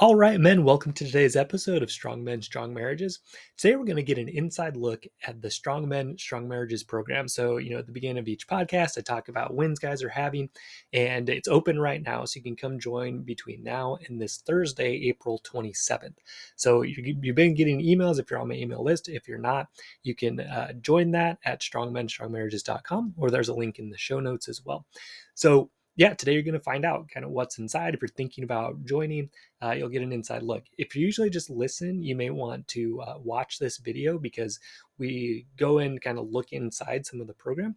All right, men, welcome to today's episode of Strong Men, Strong Marriages. Today, we're going to get an inside look at the Strong Men, Strong Marriages program. So, at the beginning of each podcast, I talk about wins guys are having, and it's open right now. So, you can come join between now and this Thursday, April 27th. So, you've been getting emails if you're on my email list. If you're not, you can join that at strongmenstrongmarriages.com, or there's a link in the show notes as well. So, yeah, today you're going to find out kind of what's inside. If you're thinking about joining, you'll get an inside look. If you usually just listen, you may want to watch this video because we go and kind of look inside some of the program.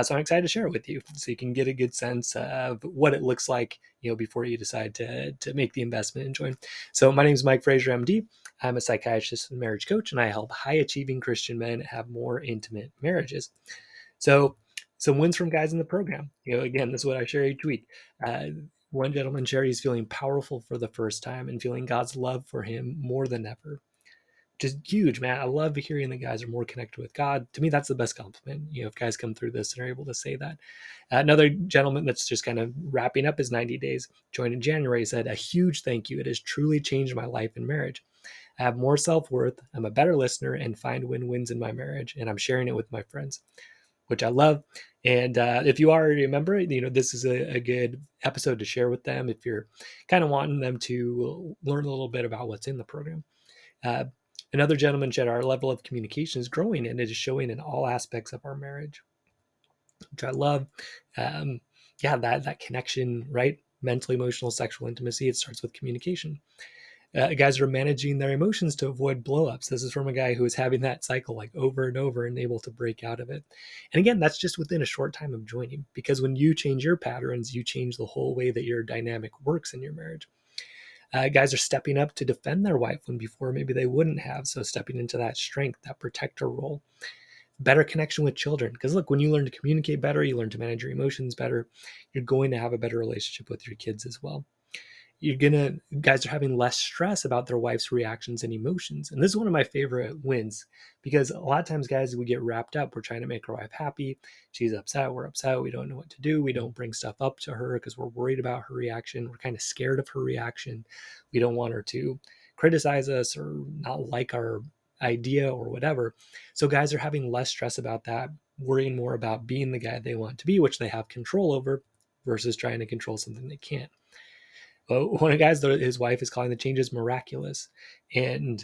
So I'm excited to share it with you so you can get a good sense of what it looks like, before you decide to make the investment and join. So my name is Mike Fraser, MD. I'm a psychiatrist and marriage coach, and I help high achieving Christian men have more intimate marriages. So some wins from guys in the program. Again, this is what I share each week. One gentleman shared he's feeling powerful for the first time and feeling God's love for him more than ever. Just huge, man. I love hearing that guys are more connected with God. To me, that's the best compliment. If guys come through this and are able to say that. Another gentleman that's just kind of wrapping up his 90 days, joined in January, said, "A huge thank you. It has truly changed my life and marriage. I have more self-worth. I'm a better listener and find win-wins in my marriage. And I'm sharing it with my friends," which I love. And if you already remember, this is a good episode to share with them if you're kind of wanting them to learn a little bit about what's in the program. Uh, Another gentleman said our level of communication is growing and it is showing in all aspects of our marriage, which I love. That connection, right? Mental, emotional, sexual intimacy, it starts with communication. Guys are managing their emotions to avoid blowups. This is from a guy who is having that cycle like over and over and able to break out of it. And again, that's just within a short time of joining, because when you change your patterns, you change the whole way that your dynamic works in your marriage. Guys are stepping up to defend their wife when before maybe they wouldn't have. So stepping into that strength, that protector role. Better connection with children. Because look, when you learn to communicate better, you learn to manage your emotions better, you're going to have a better relationship with your kids as well. Guys are having less stress about their wife's reactions and emotions. And this is one of my favorite wins, because a lot of times, guys, we get wrapped up. We're trying to make our wife happy. She's upset. We're upset. We don't know what to do. We don't bring stuff up to her because we're worried about her reaction. We're kind of scared of her reaction. We don't want her to criticize us or not like our idea or whatever. So guys are having less stress about that, worrying more about being the guy they want to be, which they have control over, versus trying to control something they can't. One of the guys, his wife is calling the changes miraculous. And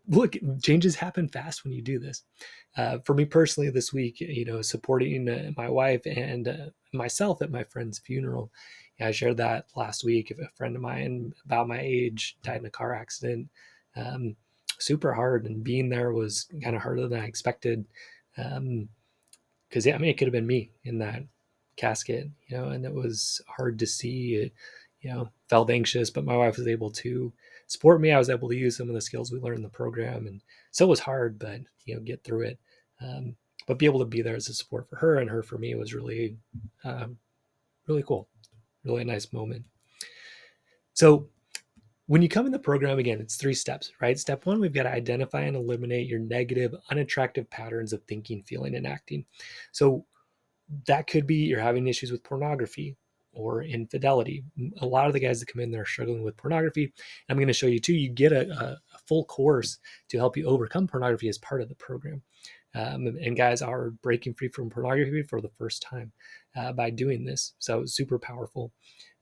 look, changes happen fast when you do this. For me personally, this week, supporting my wife and myself at my friend's funeral. I shared that last week. A friend of mine about my age died in a car accident. Super hard, and being there was kind of harder than I expected. Because it could have been me in that casket, and it was hard to see. Felt anxious, but my wife was able to support me. I was able to use some of the skills we learned in the program, and so it was hard, but get through it. But be able to be there as a support for her and her for me was really, really cool, really a nice moment. So when you come in the program, again, it's 3 steps, right? Step 1, we've got to identify and eliminate your negative, unattractive patterns of thinking, feeling, and acting. So that could be you're having issues with pornography or infidelity. A lot of the guys that come in there are struggling with pornography. I'm going to show you too, you get a full course to help you overcome pornography as part of the program. And guys are breaking free from pornography for the first time by doing this. So super powerful.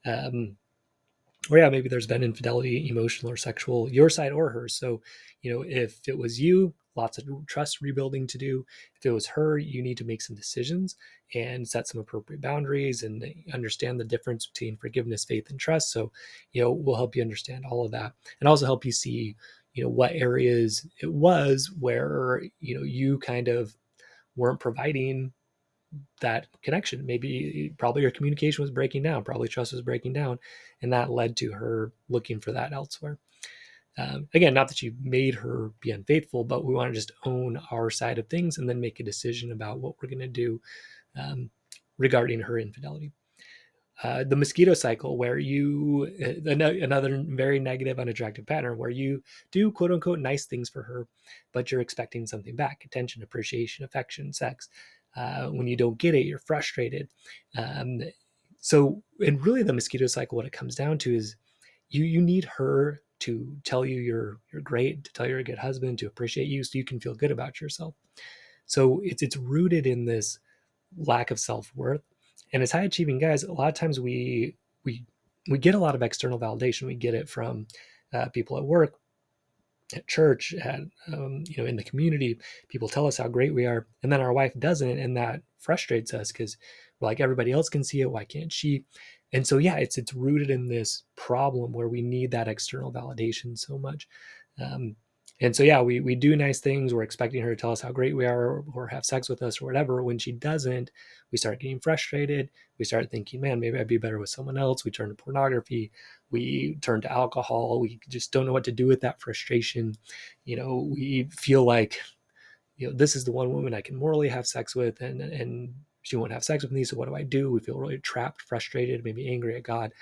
Or maybe there's been infidelity, emotional or sexual, your side or hers. So, if it was you, lots of trust rebuilding to do. If it was her, you need to make some decisions and set some appropriate boundaries and understand the difference between forgiveness, faith, and trust. So, we'll help you understand all of that and also help you see, what areas it was where, you kind of weren't providing that connection. Probably your communication was breaking down, probably trust was breaking down, and that led to her looking for that elsewhere. Again, not that you made her be unfaithful, but we want to just own our side of things and then make a decision about what we're going to do regarding her infidelity. The mosquito cycle, where another very negative, unattractive pattern where you do quote unquote nice things for her, but you're expecting something back: attention, appreciation, affection, sex. When you don't get it, you're frustrated. And really the mosquito cycle, what it comes down to is you need her to tell you you're great, to tell you you're a good husband, to appreciate you so you can feel good about yourself. So it's rooted in this lack of self-worth. And as high achieving guys, a lot of times we we get a lot of external validation. We get it from people at work, at church, at in the community. People tell us how great we are, and then our wife doesn't, and that frustrates us because we're like, everybody else can see it, why can't she? And so yeah, it's rooted in this problem where we need that external validation so much. um, and so yeah, we do nice things, we're expecting her to tell us how great we are, or have sex with us or whatever. When she doesn't, we start getting frustrated. We start thinking, man, maybe I'd be better with someone else. We turn to pornography, we turn to alcohol. We just don't know what to do with that frustration. We feel like, this is the one woman I can morally have sex with, and she won't have sex with me. So what do I do? We feel really trapped, frustrated, maybe angry at God.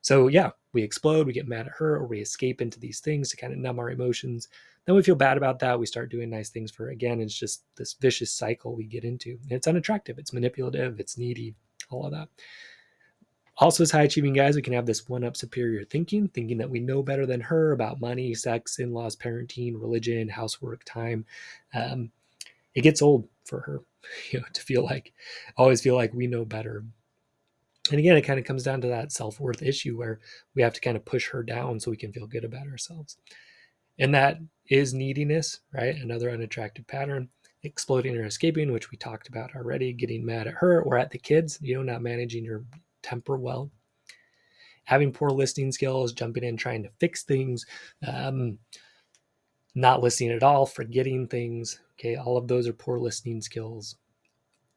So yeah, we explode, we get mad at her, or we escape into these things to kind of numb our emotions. Then we feel bad about that. We start doing nice things for her again. It's just this vicious cycle we get into. And it's unattractive, it's manipulative, it's needy, all of that. Also, as high achieving guys, we can have this one up superior thinking that we know better than her about money, sex, in laws, parenting, religion, housework, time. Um, it gets old for her, to always feel like we know better. And again, it kind of comes down to that self worth issue where we have to kind of push her down so we can feel good about ourselves. And that is neediness, right? Another unattractive pattern. Exploding or escaping, which we talked about already, getting mad at her or at the kids, not managing your temper well. Having poor listening skills, jumping in, trying to fix things, um, not listening at all, forgetting things. Okay, all of those are poor listening skills.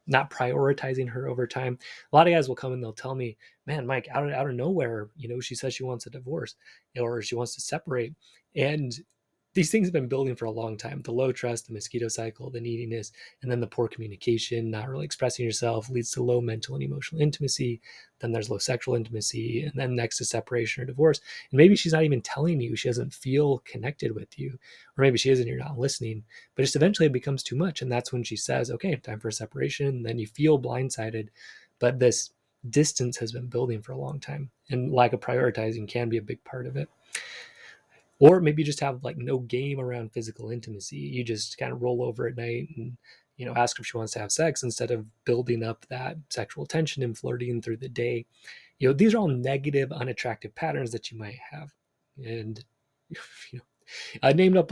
Not prioritizing her over time. A lot of guys will come and th'll tell me, man, Mike, out of nowhere, she says she wants a divorce or she wants to separate. And these things have been building for a long time. The low trust, the mosquito cycle, the neediness, and then the poor communication, not really expressing yourself, leads to low mental and emotional intimacy. Then there's low sexual intimacy, and then next is separation or divorce. And maybe she's not even telling you, she doesn't feel connected with you, or maybe she is and you're not listening. But just eventually it becomes too much, and that's when she says, okay, time for a separation. And then you feel blindsided. But this distance has been building for a long time, and lack of prioritizing can be a big part of it. Or maybe you just have like no game around physical intimacy. You just kind of roll over at night and ask if she wants to have sex instead of building up that sexual tension and flirting through the day. These are all negative, unattractive patterns that you might have. And you know, I named off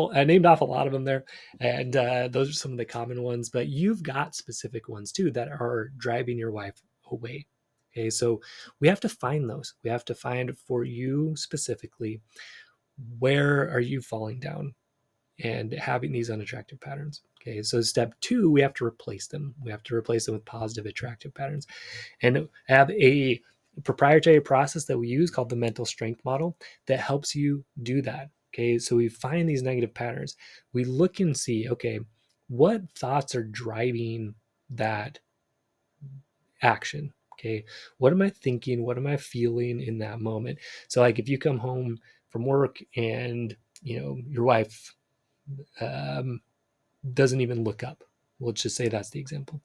a lot of them there, and those are some of the common ones. But you've got specific ones too that are driving your wife away. Okay, so we have to find those. We have to find for you specifically, where are you falling down and having these unattractive patterns. Okay, so step 2, we have to replace them. We have to replace them with positive, attractive patterns, and have a proprietary process that we use called the mental strength model that helps you do that. Okay, so we find these negative patterns. We look and see, okay, what thoughts are driving that action? Okay, what am I thinking? What am I feeling in that moment? So, like, if you come home from work and your wife um, doesn't even look up. Let's just say that's the example.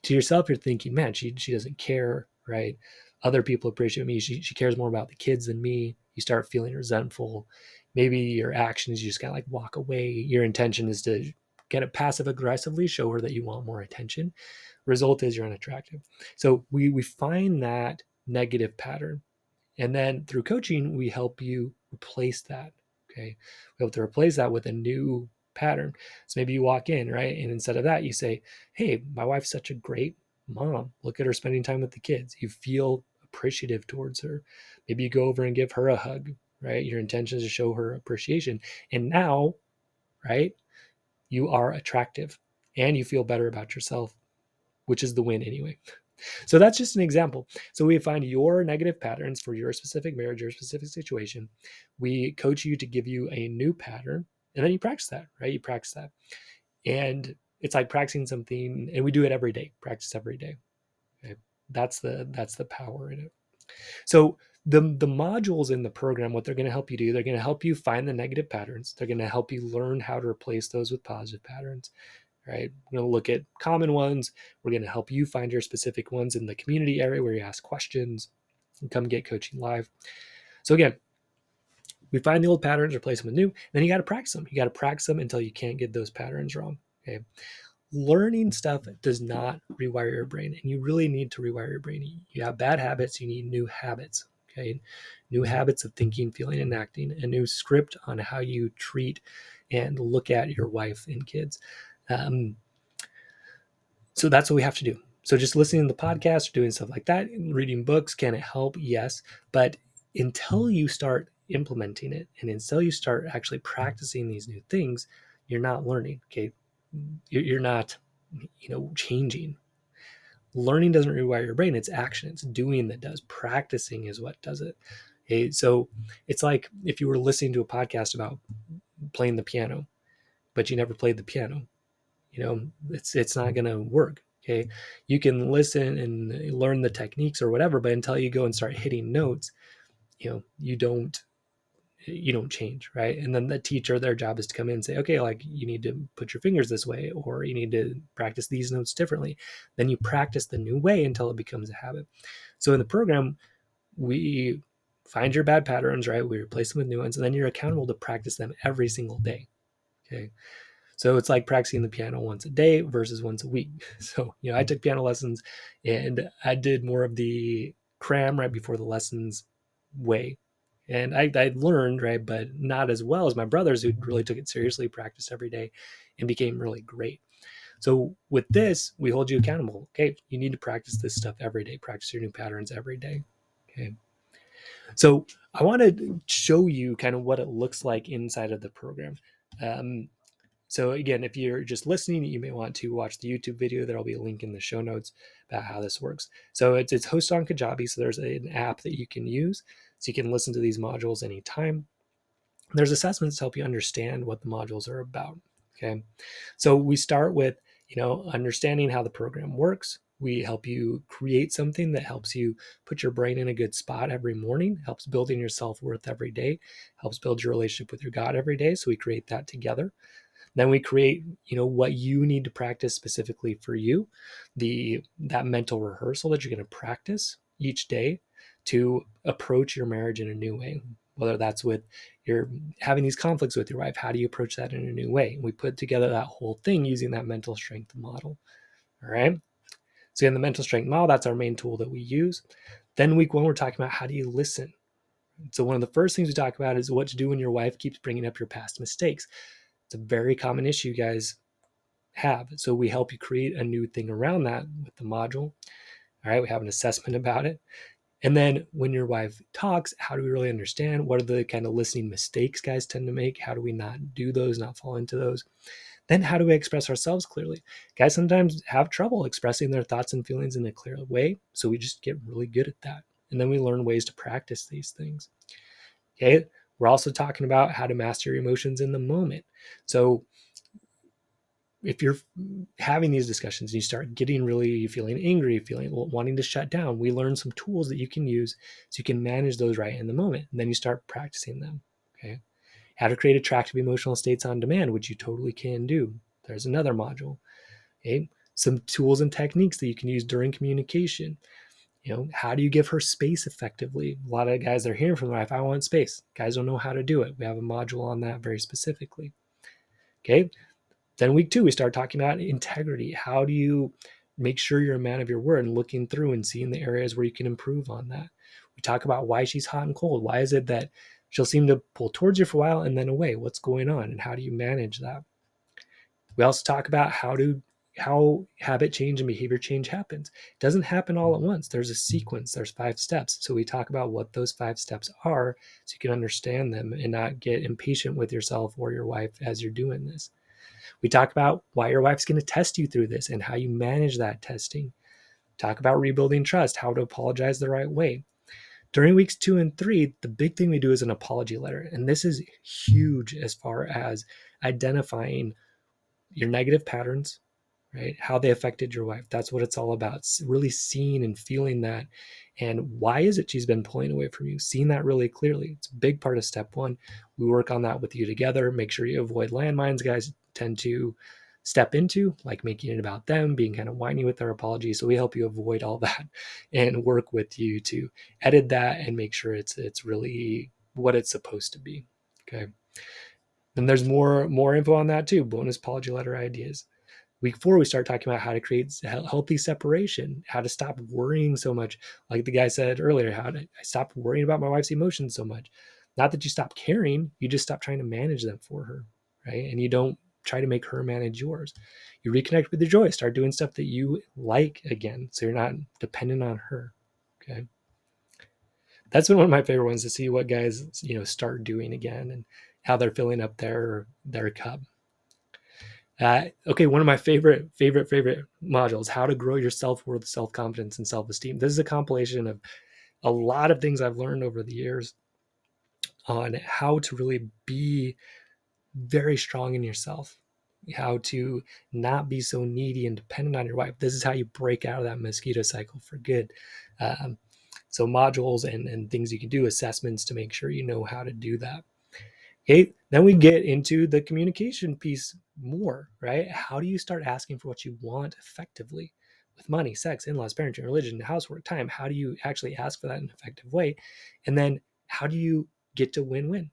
To yourself, you're thinking, man, she doesn't care, right? Other people appreciate me. She cares more about the kids than me. You start feeling resentful. Maybe your actions, you just kind of like walk away. Your intention is to kind of passive aggressively show her that you want more attention. Result is you're unattractive. So we find that negative pattern, and then through coaching, we help you replace that. Okay. We have to replace that with a new pattern. So maybe you walk in, right? And instead of that, you say, hey, my wife's such a great mom. Look at her spending time with the kids. You feel appreciative towards her. Maybe you go over and give her a hug, right? Your intention is to show her appreciation. And now, right, you are attractive and you feel better about yourself, which is the win anyway. So that's just an example. So we find your negative patterns for your specific marriage, your specific situation. We coach you to give you a new pattern, and then you practice that, right? You practice that. And it's like practicing something, and we do it every day, practice every day. Okay? That's the power in it. So the modules in the program, what they're going to help you do, they're going to help you find the negative patterns. They're going to help you learn how to replace those with positive patterns. Right? We're going to look at common ones. We're going to help you find your specific ones in the community area where you ask questions and come get coaching live. So again, We find the old patterns, replace them with new, then you got to practice them. You got to practice them until you can't get those patterns wrong. Okay. Learning stuff does not rewire your brain, and you really need to rewire your brain. You have bad habits, you need new habits. Okay. New habits of thinking, feeling, and acting, a new script on how you treat and look at your wife and kids. So that's what we have to do. So just listening to the podcast or doing stuff like that, reading books, can it help? Yes. But until you start implementing it and until you start actually practicing these new things, you're not learning. Okay. You're not, changing. Learning doesn't rewire your brain. It's action. It's doing that does. Practicing is what does it. Okay. So it's like if you were listening to a podcast about playing the piano, but you never played the piano, it's not going to work. Okay. You can listen and learn the techniques or whatever, but until you go and start hitting notes, you don't change, right? And then the teacher, their job is to come in and say, okay, like you need to put your fingers this way, or you need to practice these notes differently. Then you practice the new way until it becomes a habit. So in the program, we find your bad patterns, right? We replace them with new ones, and then you're accountable to practice them every single day. Okay. So it's like practicing the piano once a day versus once a week. So, I took piano lessons and I did more of the cram right before the lessons way. And I learned, right, but not as well as my brothers who really took it seriously, practiced every day, and became really great. So with this, we hold you accountable. Okay, you need to practice this stuff every day, practice your new patterns every day. Okay. So I want to show you kind of what it looks like inside of the program. So again, if you're just listening, you may want to watch the YouTube video. There'll be a link in the show notes about how this works. So it's hosted on Kajabi. So there's an app that you can use. So you can listen to these modules anytime. There's assessments to help you understand what the modules are about. Okay. So we start with, understanding how the program works. We help you create something that helps you put your brain in a good spot every morning, helps building your self-worth every day, helps build your relationship with your God every day. So we create that together. Then we create, what you need to practice specifically for you, that mental rehearsal that you're going to practice each day to approach your marriage in a new way. Whether that's with you're having these conflicts with your wife, how do you approach that in a new way? We put together that whole thing using that mental strength model. All right. So in the mental strength model, that's our main tool that we use. Then week one, we're talking about how do you listen. So one of the first things we talk about is what to do when your wife keeps bringing up your past mistakes. It's a very common issue you guys have. So we help you create a new thing around that with the module. All right, we have an assessment about it. And then when your wife talks, how do we really understand? What are the kind of listening mistakes guys tend to make? How do we not do those, not fall into those? Then how do we express ourselves clearly? Guys sometimes have trouble expressing their thoughts and feelings in a clear way. So we just get really good at that. And then we learn ways to practice these things. Okay. We're also talking about how to master your emotions in the moment. So if you're having these discussions and you start getting really feeling angry, feeling wanting to shut down, we learn some tools that you can use so you can manage those right in the moment. And then you start practicing them. Okay. How to create attractive emotional states on demand, which you totally can do. There's another module. Okay. Some tools and techniques that you can use during communication. How do you give her space effectively? A lot of guys are hearing from their wife, I want space. Guys don't know how to do it. We have a module on that very specifically. Okay. Then week two, we start talking about integrity. How do you make sure you're a man of your word and looking through and seeing the areas where you can improve on that? We talk about why she's hot and cold. Why is it that she'll seem to pull towards you for a while and then away? What's going on and how do you manage that? We also talk about how habit change and behavior change happens. It doesn't happen all at once. There's a sequence. There's 5 steps. So we talk about what those 5 steps are so you can understand them and not get impatient with yourself or your wife as you're doing this. We talk about why your wife's going to test you through this and how you manage that testing. Talk about rebuilding trust, how to apologize the right way. During weeks 2 and 3, the big thing we do is an apology letter. And this is huge as far as identifying your negative patterns, right? How they affected your wife. That's what it's all about. Really seeing and feeling that. And why is it she's been pulling away from you? Seeing that really clearly. It's a big part of step 1. We work on that with you together. Make sure you avoid landmines guys tend to step into, like making it about them, being kind of whiny with their apologies. So we help you avoid all that and work with you to edit that and make sure it's really what it's supposed to be. Okay. Then there's more info on that too. Bonus apology letter ideas. Week 4, we start talking about how to create healthy separation, how to stop worrying so much. Like the guy said earlier, I stopped worrying about my wife's emotions so much. Not that you stop caring, you just stop trying to manage them for her, right? And you don't try to make her manage yours. You reconnect with your joy, start doing stuff that you like again, so you're not dependent on her. Okay. That's been one of my favorite ones, to see what guys, start doing again and how they're filling up their cup. Okay, one of my favorite modules: how to grow your self-worth, self-confidence, and self-esteem. This is a compilation of a lot of things I've learned over the years on how to really be very strong in yourself, how to not be so needy and dependent on your wife. This is how you break out of that mosquito cycle for good. So modules and things you can do, assessments to make sure you know how to do that. Okay, then we get into the communication piece more, right? How do you start asking for what you want effectively with money, sex, in-laws, parenting, religion, housework, time? How do you actually ask for that in an effective way? And then how do you get to win-win?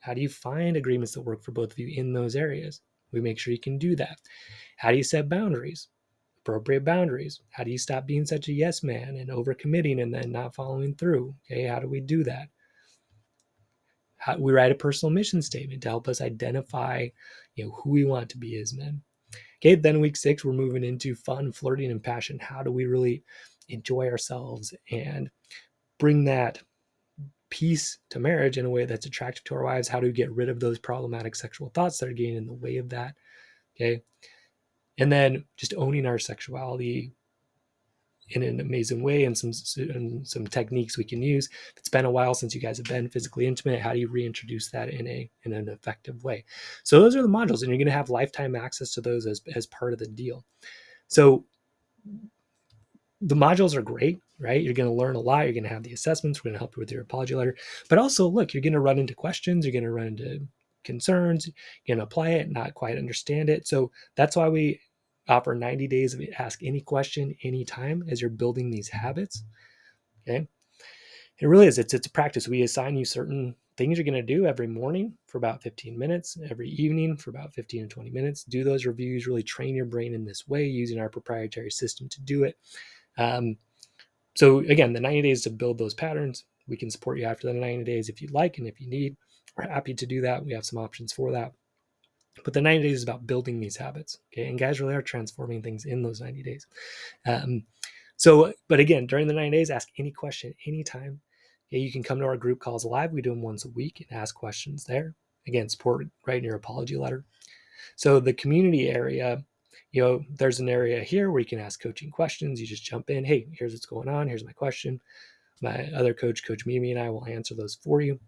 How do you find agreements that work for both of you in those areas? We make sure you can do that. How do you set boundaries? Appropriate boundaries. How do you stop being such a yes man and overcommitting and then not following through? Okay, how do we do that? We write a personal mission statement to help us identify, who we want to be as men. Okay, then week 6, we're moving into fun, flirting, and passion. How do we really enjoy ourselves and bring that peace to marriage in a way that's attractive to our wives? How do we get rid of those problematic sexual thoughts that are getting in the way of that? Okay, and then just owning our sexuality in an amazing way, and some techniques we can use. It's been a while since you guys have been physically intimate. How do you reintroduce that in an effective way? So those are the modules, and you're going to have lifetime access to those as part of the deal. So the modules are great, right? You're going to learn a lot. You're going to have the assessments. We're going to help you with your apology letter. But also, look, you're going to run into questions. You're going to run into concerns. You're going to apply it, not quite understand it. So that's why we offer 90 days of ask any question anytime as you're building these habits. Okay. It really is. It's a practice. We assign you certain things you're going to do every morning for about 15 minutes, every evening for about 15 to 20 minutes. Do those reviews, really train your brain in this way using our proprietary system to do it. So again, the 90 days to build those patterns. We can support you after the 90 days if you'd like, and if you need, we're happy to do that. We have some options for that. But the 90 days is about building these habits. Okay. And guys really are transforming things in those 90 days. But again, during the 90 days, ask any question anytime. Okay, you can come to our group calls live. We do them once a week and ask questions there. Again, support right in your apology letter. So the community area, there's an area here where you can ask coaching questions. You just jump in. Hey, here's what's going on. Here's my question. My other coach, Coach Mimi, and I will answer those for you.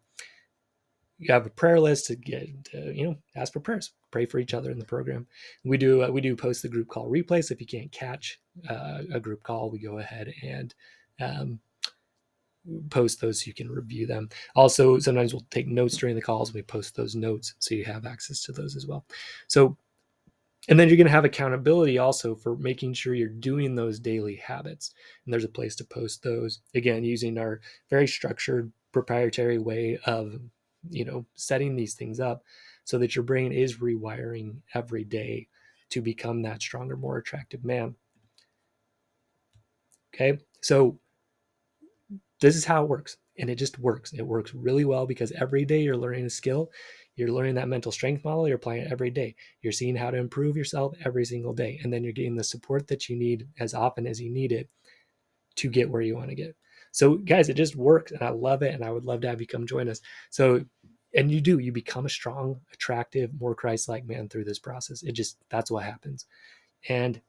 You have a prayer list to get to, ask for prayers, pray for each other in the program. We do post the group call replay. So if you can't catch a group call, we go ahead and post those so you can review them. Also, sometimes we'll take notes during the calls. We post those notes so you have access to those as well. So, and then you're going to have accountability also for making sure you're doing those daily habits. And there's a place to post those, again, using our very structured proprietary way of, setting these things up so that your brain is rewiring every day to become that stronger, more attractive man. Okay. So this is how it works. And it just works. It works really well because every day you're learning a skill. You're learning that mental strength model. You're applying it every day. You're seeing how to improve yourself every single day. And then you're getting the support that you need as often as you need it to get where you want to get. So guys, it just works. And I love it. And I would love to have you come join us. So, and you become a strong, attractive, more Christ-like man through this process. That's what happens. And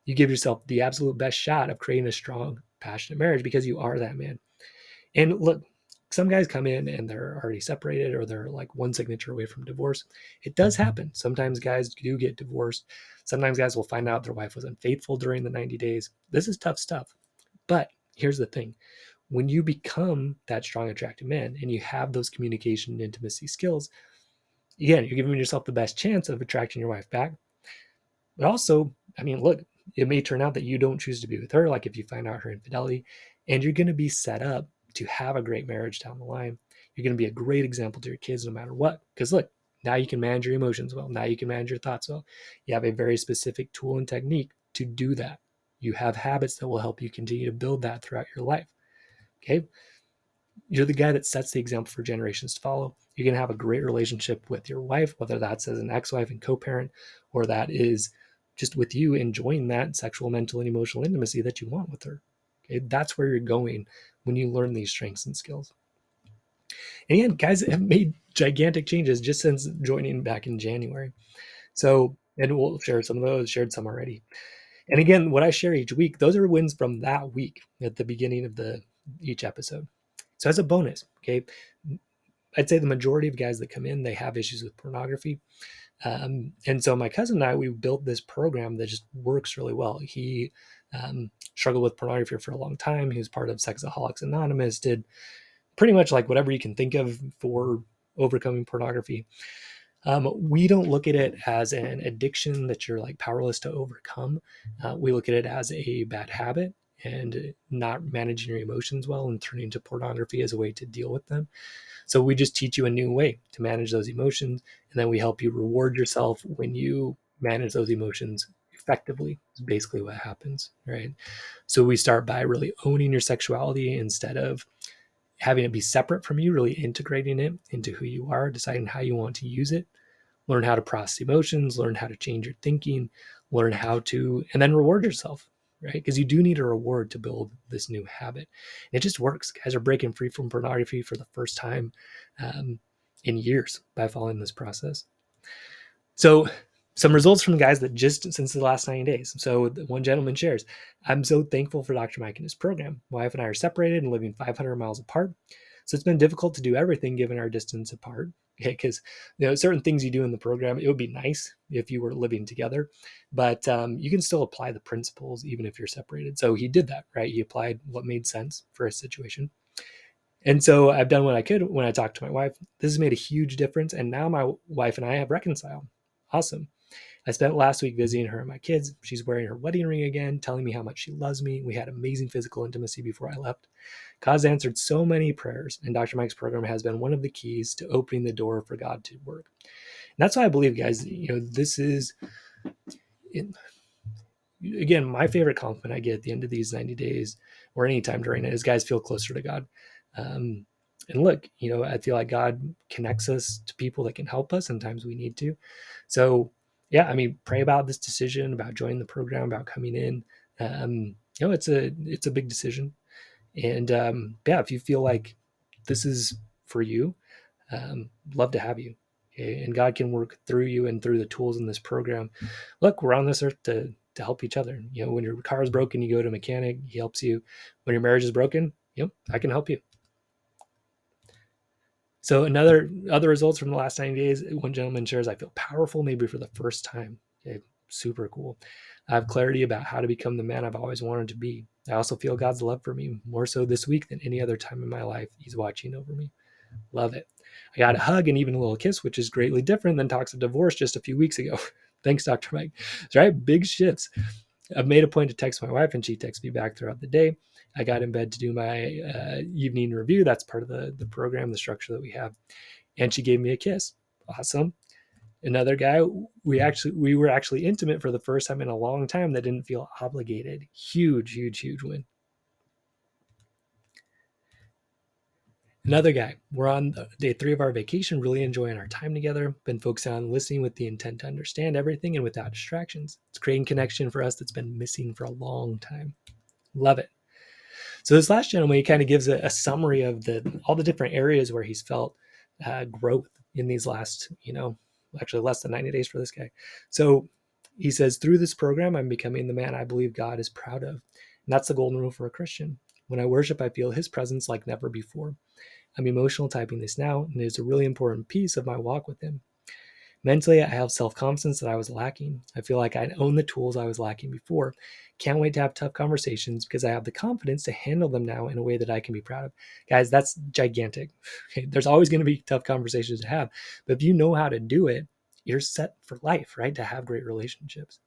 you give yourself the absolute best shot of creating a strong, passionate marriage because you are that man. And look, some guys come in and they're already separated or they're like one signature away from divorce. It does happen. Sometimes guys do get divorced. Sometimes guys will find out their wife was unfaithful during the 90 days. This is tough stuff. But here's the thing. When you become that strong, attractive man and you have those communication and intimacy skills, again, you're giving yourself the best chance of attracting your wife back. But also, look, it may turn out that you don't choose to be with her, like if you find out her infidelity, and you're going to be set up to have a great marriage down the line. You're going to be a great example to your kids no matter what. Because look, now you can manage your emotions well. Now you can manage your thoughts well. You have a very specific tool and technique to do that. You have habits that will help you continue to build that throughout your life. Okay. You're the guy that sets the example for generations to follow. You're going to have a great relationship with your wife, whether that's as an ex-wife and co-parent, or that is just with you enjoying that sexual, mental, and emotional intimacy that you want with her. Okay, that's where you're going when you learn these strengths and skills. And again, guys have made gigantic changes just since joining back in January. So, and we'll share some of those, shared some already. And again, what I share each week, those are wins from that week at the beginning of each episode. So as a bonus, okay, I'd say the majority of guys that come in, they have issues with pornography. And so my cousin and I, we built this program that just works really well. He struggled with pornography for a long time. He was part of Sexaholics Anonymous, did pretty much like whatever you can think of for overcoming pornography. We don't look at it as an addiction that you're like powerless to overcome. We look at it as a bad habit and not managing your emotions well and turning to pornography as a way to deal with them. So we just teach you a new way to manage those emotions, and then we help you reward yourself when you manage those emotions effectively. Is basically what happens, right? So we start by really owning your sexuality instead of having it be separate from you, really integrating it into who you are, deciding how you want to use it, learn how to process emotions, learn how to change your thinking, learn how to, and then reward yourself, right? Because you do need a reward to build this new habit. And it just works. Guys are breaking free from pornography for the first time in years by following this process. So some results from the guys that just since the last 90 days. So one gentleman shares, I'm so thankful for Dr. Mike and his program. My wife and I are separated and living 500 miles apart. So it's been difficult to do everything given our distance apart. Okay, because certain things you do in the program, it would be nice if you were living together, but you can still apply the principles even if you're separated. So he did that, right? He applied what made sense for his situation. And so I've done what I could when I talked to my wife. This has made a huge difference. And now my wife and I have reconciled. Awesome. I spent last week visiting her and my kids. She's wearing her wedding ring again, telling me how much she loves me. We had amazing physical intimacy before I left. God's answered so many prayers, and Dr. Mike's program has been one of the keys to opening the door for God to work. And that's why I believe, guys, this is, again, my favorite compliment I get at the end of these 90 days or any time during it is guys feel closer to God. And look, I feel like God connects us to people that can help us. Sometimes we need to. So yeah, I mean, pray about this decision, about joining the program, about coming in. It's a big decision. And yeah, if you feel like this is for you, love to have you. Okay? And God can work through you and through the tools in this program. Look, we're on this earth to help each other. When your car is broken, you go to a mechanic, he helps you. When your marriage is broken, I can help you. So other results from the last 90 days, one gentleman shares, I feel powerful maybe for the first time. Okay, super cool. I have clarity about how to become the man I've always wanted to be. I also feel God's love for me more so this week than any other time in my life. He's watching over me. Love it. I got a hug and even a little kiss, which is greatly different than talks of divorce just a few weeks ago. Thanks, Dr. Mike. That's right. Big shifts. I've made a point to text my wife, and she texts me back throughout the day. I got in bed to do my evening review. That's part of the program, the structure that we have. And she gave me a kiss. Awesome. Another guy, we were actually intimate for the first time in a long time that didn't feel obligated. Huge, huge, huge win. Another guy, we're on day 3 of our vacation, really enjoying our time together. Been focused on listening with the intent to understand everything and without distractions. It's creating connection for us that's been missing for a long time. Love it. So this last gentleman, he kind of gives a summary of all the different areas where he's felt growth in these last, actually less than 90 days for this guy. So he says, through this program, I'm becoming the man I believe God is proud of. And that's the golden rule for a Christian. When I worship, I feel his presence like never before. I'm emotional typing this now, and it is a really important piece of my walk with him. Mentally, I have self-confidence that I was lacking. I feel like I own the tools I was lacking before. Can't wait to have tough conversations because I have the confidence to handle them now in a way that I can be proud of. Guys, that's gigantic. Okay? There's always going to be tough conversations to have, but if you know how to do it, you're set for life, right? To have great relationships.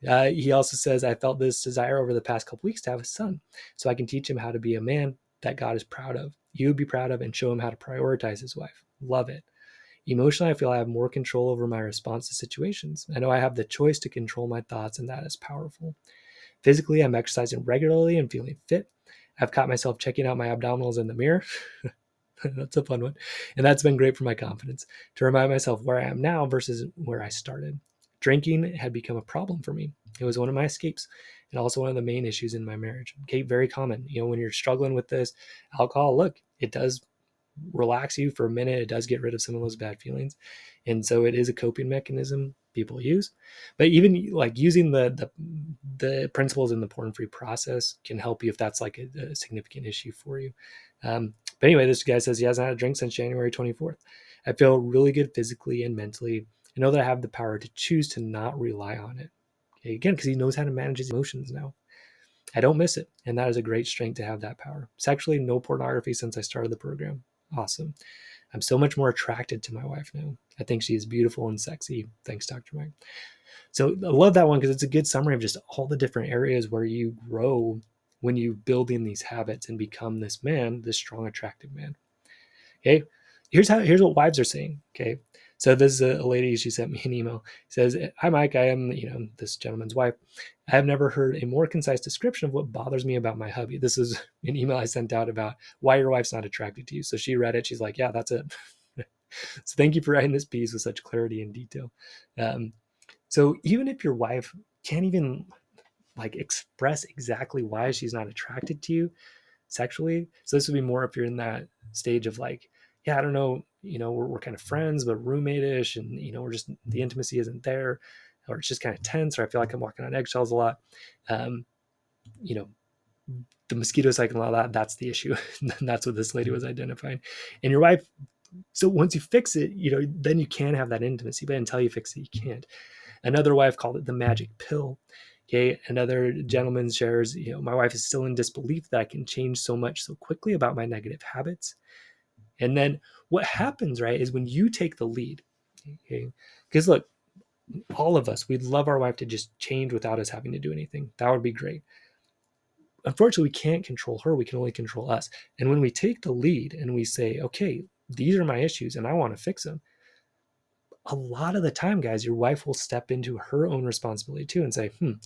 He also says, I felt this desire over the past couple weeks to have a son so I can teach him how to be a man that God is proud of. you would be proud of and show him how to prioritize his wife. Love it. Emotionally, I feel I have more control over my response to situations. I know I have the choice to control my thoughts, and that is powerful. Physically, I'm exercising regularly and feeling fit. I've caught myself checking out my abdominals in the mirror. That's a fun one. And that's been great for my confidence to remind myself where I am now versus where I started. Drinking had become a problem for me. It was one of my escapes and also one of the main issues in my marriage. Okay, very common. When you're struggling with this, alcohol, look, it does relax you for a minute. It does get rid of some of those bad feelings. And so it is a coping mechanism people use. But even like using the principles in the porn-free process can help you if that's like a significant issue for you. But anyway, this guy says he hasn't had a drink since January 24th. I feel really good physically and mentally. I know that I have the power to choose to not rely on it. Okay, again, because he knows how to manage his emotions now. I don't miss it. And that is a great strength to have that power. Sexually, no pornography since I started the program. Awesome. I'm so much more attracted to my wife now. I think she is beautiful and sexy. Thanks, Dr. Mike. So I love that one because it's a good summary of just all the different areas where you grow when you build in these habits and become this man, this strong, attractive man. Okay. Here's what wives are saying. Okay. So this is a lady, she sent me an email. Says, "Hi Mike, I am, this gentleman's wife. I have never heard a more concise description of what bothers me about my hubby." This is an email I sent out about why your wife's not attracted to you. So she read it. She's like, "Yeah, that's it." So thank you for writing this piece with such clarity and detail. So even if your wife can't even like express exactly why she's not attracted to you sexually, so this would be more if you're in that stage of like, yeah, I don't know, we're kind of friends but roommate-ish, and we're just, the intimacy isn't there, or it's just kind of tense, or I feel like I'm walking on eggshells a lot. um, you know the mosquito cycle and all that, that's the issue. That's what this lady was identifying. And your wife, so once you fix it, then you can have that intimacy, but until you fix it, you can't. Another wife called it the magic pill. Okay. Another gentleman shares, my wife is still in disbelief that I can change so much so quickly about my negative habits. And then what happens, right, is when you take the lead. Okay. Because look, all of us, we'd love our wife to just change without us having to do anything. That would be great. Unfortunately, we can't control her. We can only control us. And when we take the lead and we say, okay, these are my issues and I want to fix them, a lot of the time, guys, your wife will step into her own responsibility too and say, you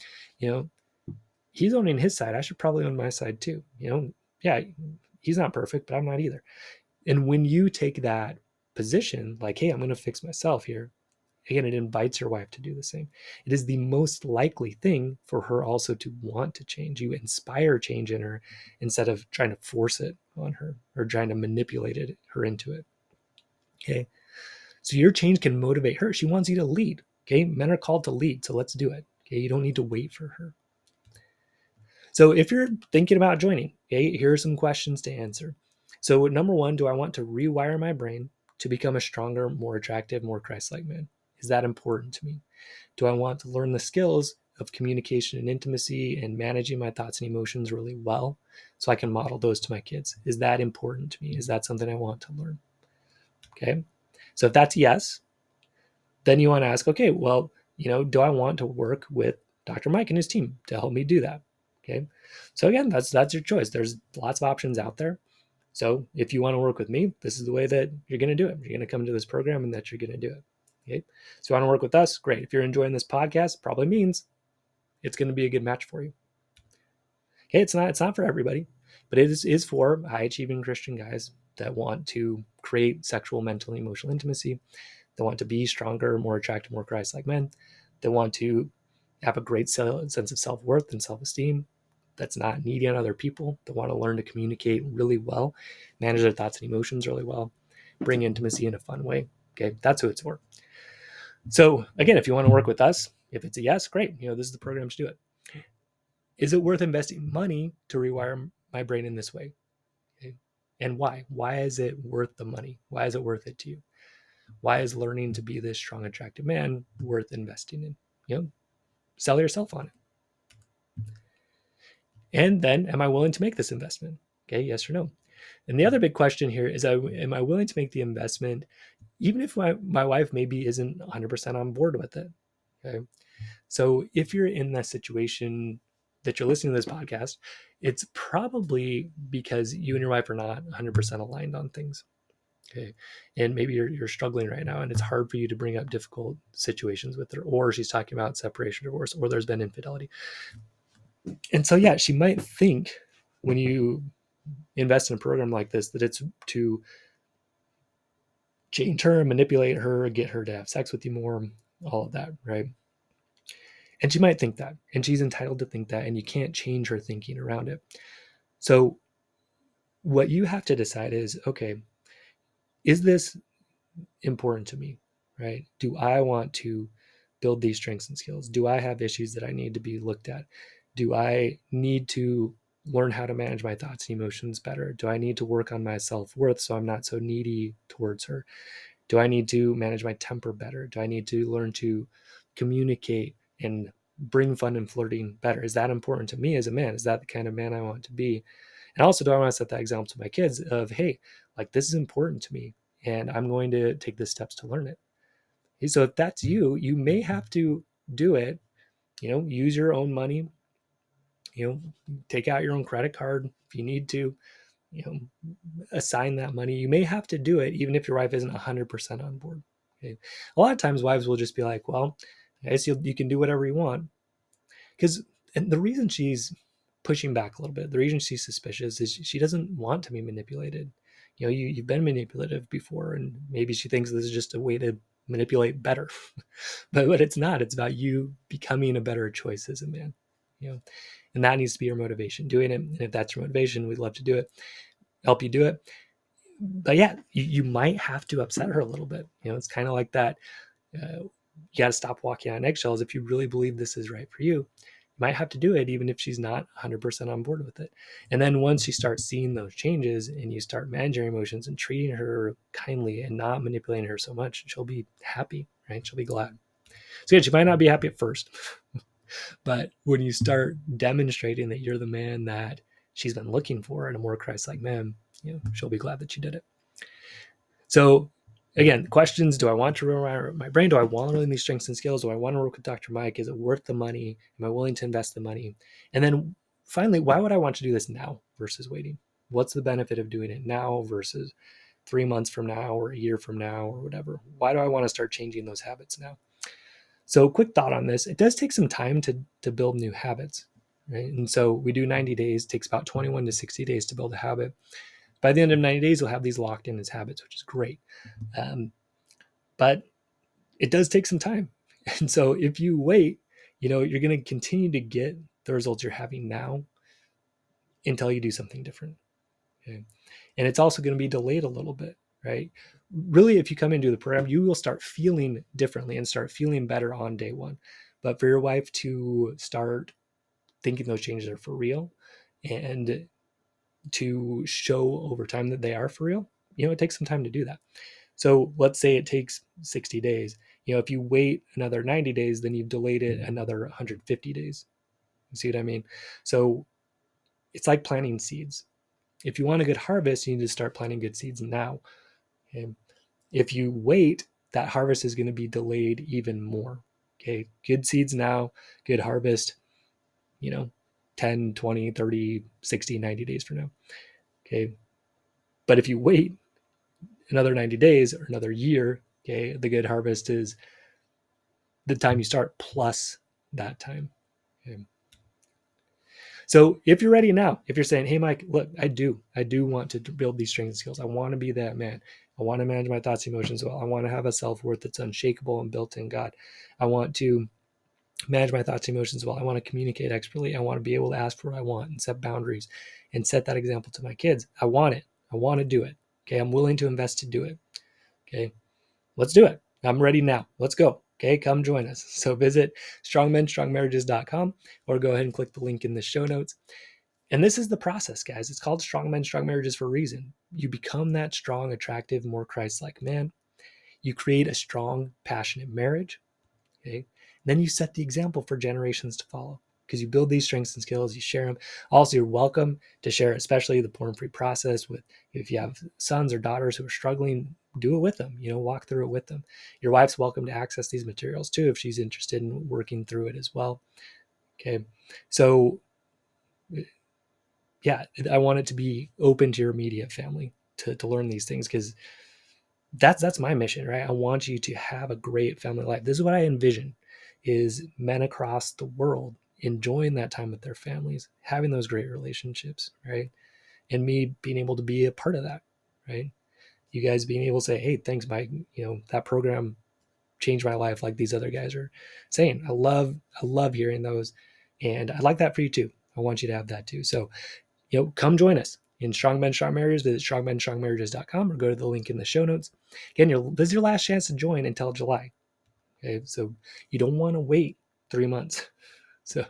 know, he's owning his side. I should probably own my side too. Yeah, he's not perfect, but I'm not either. And when you take that position, like, hey, I'm going to fix myself here, again, it invites your wife to do the same. It is the most likely thing for her also to want to change. You inspire change in her instead of trying to force it on her or trying to manipulate her into it. Okay. So your change can motivate her. She wants you to lead. Okay. Men are called to lead. So let's do it. Okay. You don't need to wait for her. So if you're thinking about joining, okay, here are some questions to answer. So number one, do I want to rewire my brain to become a stronger, more attractive, more Christ-like man? Is that important to me? Do I want to learn the skills of communication and intimacy and managing my thoughts and emotions really well so I can model those to my kids? Is that important to me? Is that something I want to learn? Okay. So if that's yes, then you want to ask, okay, well, do I want to work with Dr. Mike and his team to help me do that? Okay. So again, that's your choice. There's lots of options out there. So if you want to work with me, this is the way that you're going to do it. You're going to come to this program and that you're going to do it. Okay. So you want to work with us? Great. If you're enjoying this podcast, probably means it's going to be a good match for you. Okay. It's not for everybody, but it is for high achieving Christian guys that want to create sexual, mental, and emotional intimacy. They want to be stronger, more attractive, more Christ-like men. They want to have a great sense of self-worth and self-esteem that's not needy on other people. They want to learn to communicate really well, manage their thoughts and emotions really well, bring intimacy in a fun way. Okay, that's who it's for. So again, if you want to work with us, if it's a yes, great. This is the program to do it. Is it worth investing money to rewire my brain in this way? Okay. And why? Why is it worth the money? Why is it worth it to you? Why is learning to be this strong, attractive man worth investing in? Sell yourself on it. And then, am I willing to make this investment? Okay, yes or no? And the other big question here is, am I willing to make the investment even if my wife maybe isn't 100% on board with it? Okay. So if you're in that situation that you're listening to this podcast, it's probably because you and your wife are not 100% aligned on things. Okay. And maybe you're struggling right now and it's hard for you to bring up difficult situations with her, or she's talking about separation, divorce, or there's been infidelity. And so, yeah, she might think when you invest in a program like this that it's to change her, manipulate her, get her to have sex with you more, all of that, right? And she might think that, and she's entitled to think that, and you can't change her thinking around it. So, what you have to decide is, okay, is this important to me, right? Do I want to build these strengths and skills? Do I have issues that I need to be looked at? Do I need to learn how to manage my thoughts and emotions better? Do I need to work on my self-worth so I'm not so needy towards her? Do I need to manage my temper better? Do I need to learn to communicate and bring fun and flirting better? Is that important to me as a man? Is that the kind of man I want to be? And also, do I want to set that example to my kids of, hey, like this is important to me and I'm going to take the steps to learn it. So if that's you, you may have to do it, use your own money, take out your own credit card if you need to, you know, assign that money. You may have to do it even if your wife isn't 100% on board. Okay. A lot of times wives will just be like, well, I guess you can do whatever you want. Because and the reason she's pushing back a little bit, the reason she's suspicious is she doesn't want to be manipulated. You've been manipulative before, and maybe she thinks this is just a way to manipulate better. but it's not. It's about you becoming a better choice as a man. And that needs to be your motivation. Doing it, and if that's your motivation, we'd love to do it, help you do it. But yeah, you might have to upset her a little bit. It's kind of like that. You got to stop walking on eggshells if you really believe this is right for you. You might have to do it even if she's not 100% on board with it. And then once you start seeing those changes and you start managing your emotions and treating her kindly and not manipulating her so much, she'll be happy, right? She'll be glad. So yeah, she might not be happy at first, but when you start demonstrating that you're the man that she's been looking for and a more Christ-like man, she'll be glad that you did it. So again, questions: do I want to rewire my brain? Do I want to learn these strengths and skills? Do I want to work with Dr. Mike? Is it worth the money? Am I willing to invest the money? And then finally, why would I want to do this now versus waiting? What's the benefit of doing it now versus 3 months from now or a year from now or whatever? Why do I want to start changing those habits now? So quick thought on this: it does take some time to build new habits, right? And so we do 90 days. It takes about 21 to 60 days to build a habit. By the end of 90 days, you'll have these locked in as habits, which is great. But it does take some time. And so if you wait, you're going to continue to get the results you're having now until you do something different. Okay. And it's also going to be delayed a little bit, right? Really, if you come into the program, you will start feeling differently and start feeling better on day one. But for your wife to start thinking those changes are for real and to show over time that they are for real, it takes some time to do that. So let's say it takes 60 days. If you wait another 90 days, then you've delayed it another 150 days. You see what I mean? So it's like planting seeds. If you want a good harvest, you need to start planting good seeds now. Okay? If you wait, that harvest is going to be delayed even more. Okay, good seeds now, good harvest, 10, 20, 30, 60, 90 days from now. Okay. But if you wait another 90 days or another year, okay, the good harvest is the time you start plus that time. Okay. So if you're ready now, if you're saying, hey, Mike, look, I do want to build these strengths and skills. I want to be that man. I want to manage my thoughts and emotions well. I want to have a self-worth that's unshakable and built in God. I want to manage my thoughts and emotions well. I want to communicate expertly. I want to be able to ask for what I want and set boundaries and set that example to my kids. I want it. I want to do it. Okay. I'm willing to invest to do it. Okay. Let's do it. I'm ready now. Let's go. Okay, come join us. So visit strongmenstrongmarriages.com or go ahead and click the link in the show notes. And this is the process, guys. It's called Strong Men, Strong Marriages for a reason. You become that strong, attractive, more Christ-like man. You create a strong, passionate marriage. Okay, and then you set the example for generations to follow because you build these strengths and skills, you share them. Also, you're welcome to share, especially the porn-free process with if you have sons or daughters who are struggling, do it with them, walk through it with them. Your wife's welcome to access these materials too if she's interested in working through it as well. Okay, so yeah, I want it to be open to your immediate family to learn these things, because that's my mission, right? I want you to have a great family life. This is what I envision, is men across the world enjoying that time with their families, having those great relationships, right? And me being able to be a part of that, right? You guys being able to say, hey, thanks, Mike, that program changed my life, like these other guys are saying. I love hearing those. And I'd like that for you too. I want you to have that too. So, come join us in Strong Men, Strong Marriages. Visit strongmenstrongmarriages.com or go to the link in the show notes. Again, this is your last chance to join until July. Okay, so you don't want to wait 3 months. So,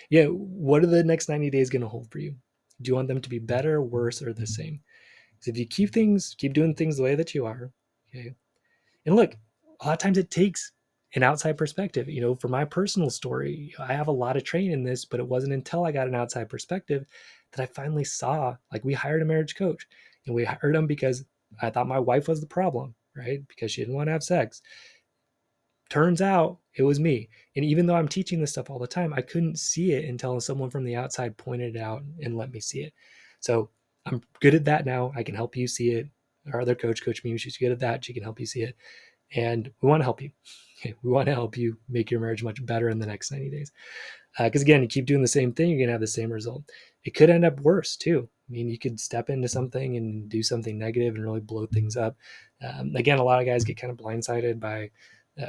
yeah, what are the next 90 days going to hold for you? Do you want them to be better, worse, or the same? Because if you keep doing things the way that you are, okay. And look, a lot of times it takes an outside perspective. For my personal story, I have a lot of training in this, but it wasn't until I got an outside perspective that I finally saw, like, we hired a marriage coach, and we hired him because I thought my wife was the problem, right? Because she didn't want to have sex. Turns out it was me. And even though I'm teaching this stuff all the time, I couldn't see it until someone from the outside pointed it out and let me see it. So I'm good at that now. I can help you see it. Our other coach me, she's good at that. She can help you see it. And we want to help you. Okay, we want to help you make your marriage much better in the next 90 days. Because again, you keep doing the same thing, you're going to have the same result. It could end up worse too. I mean, you could step into something and do something negative and really blow things up. Again, a lot of guys get kind of blindsided by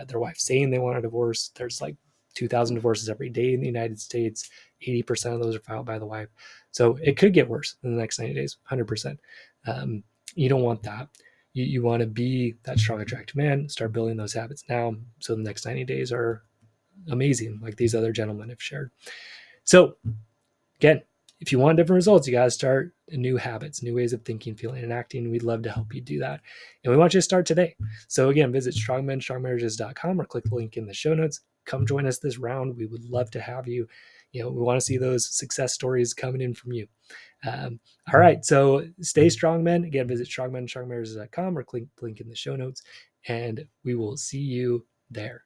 their wife saying they want a divorce. There's like 2,000 divorces every day in the United States. 80% of those are filed by the wife. So it could get worse in the next 90 days, 100%. You don't want that. You want to be that strong, attractive man. Start building those habits now, so the next 90 days are amazing, like these other gentlemen have shared. So again, if you want different results, you got to start new habits, new ways of thinking, feeling, and acting. We'd love to help you do that. And we want you to start today. So again, visit strongmenstrongmarriages.com or click the link in the show notes. Come join us this round. We would love to have you. We want to see those success stories coming in from you. All right. So stay strong, men. Again, visit strongmenstrongmarriages.com or click the link in the show notes, and we will see you there.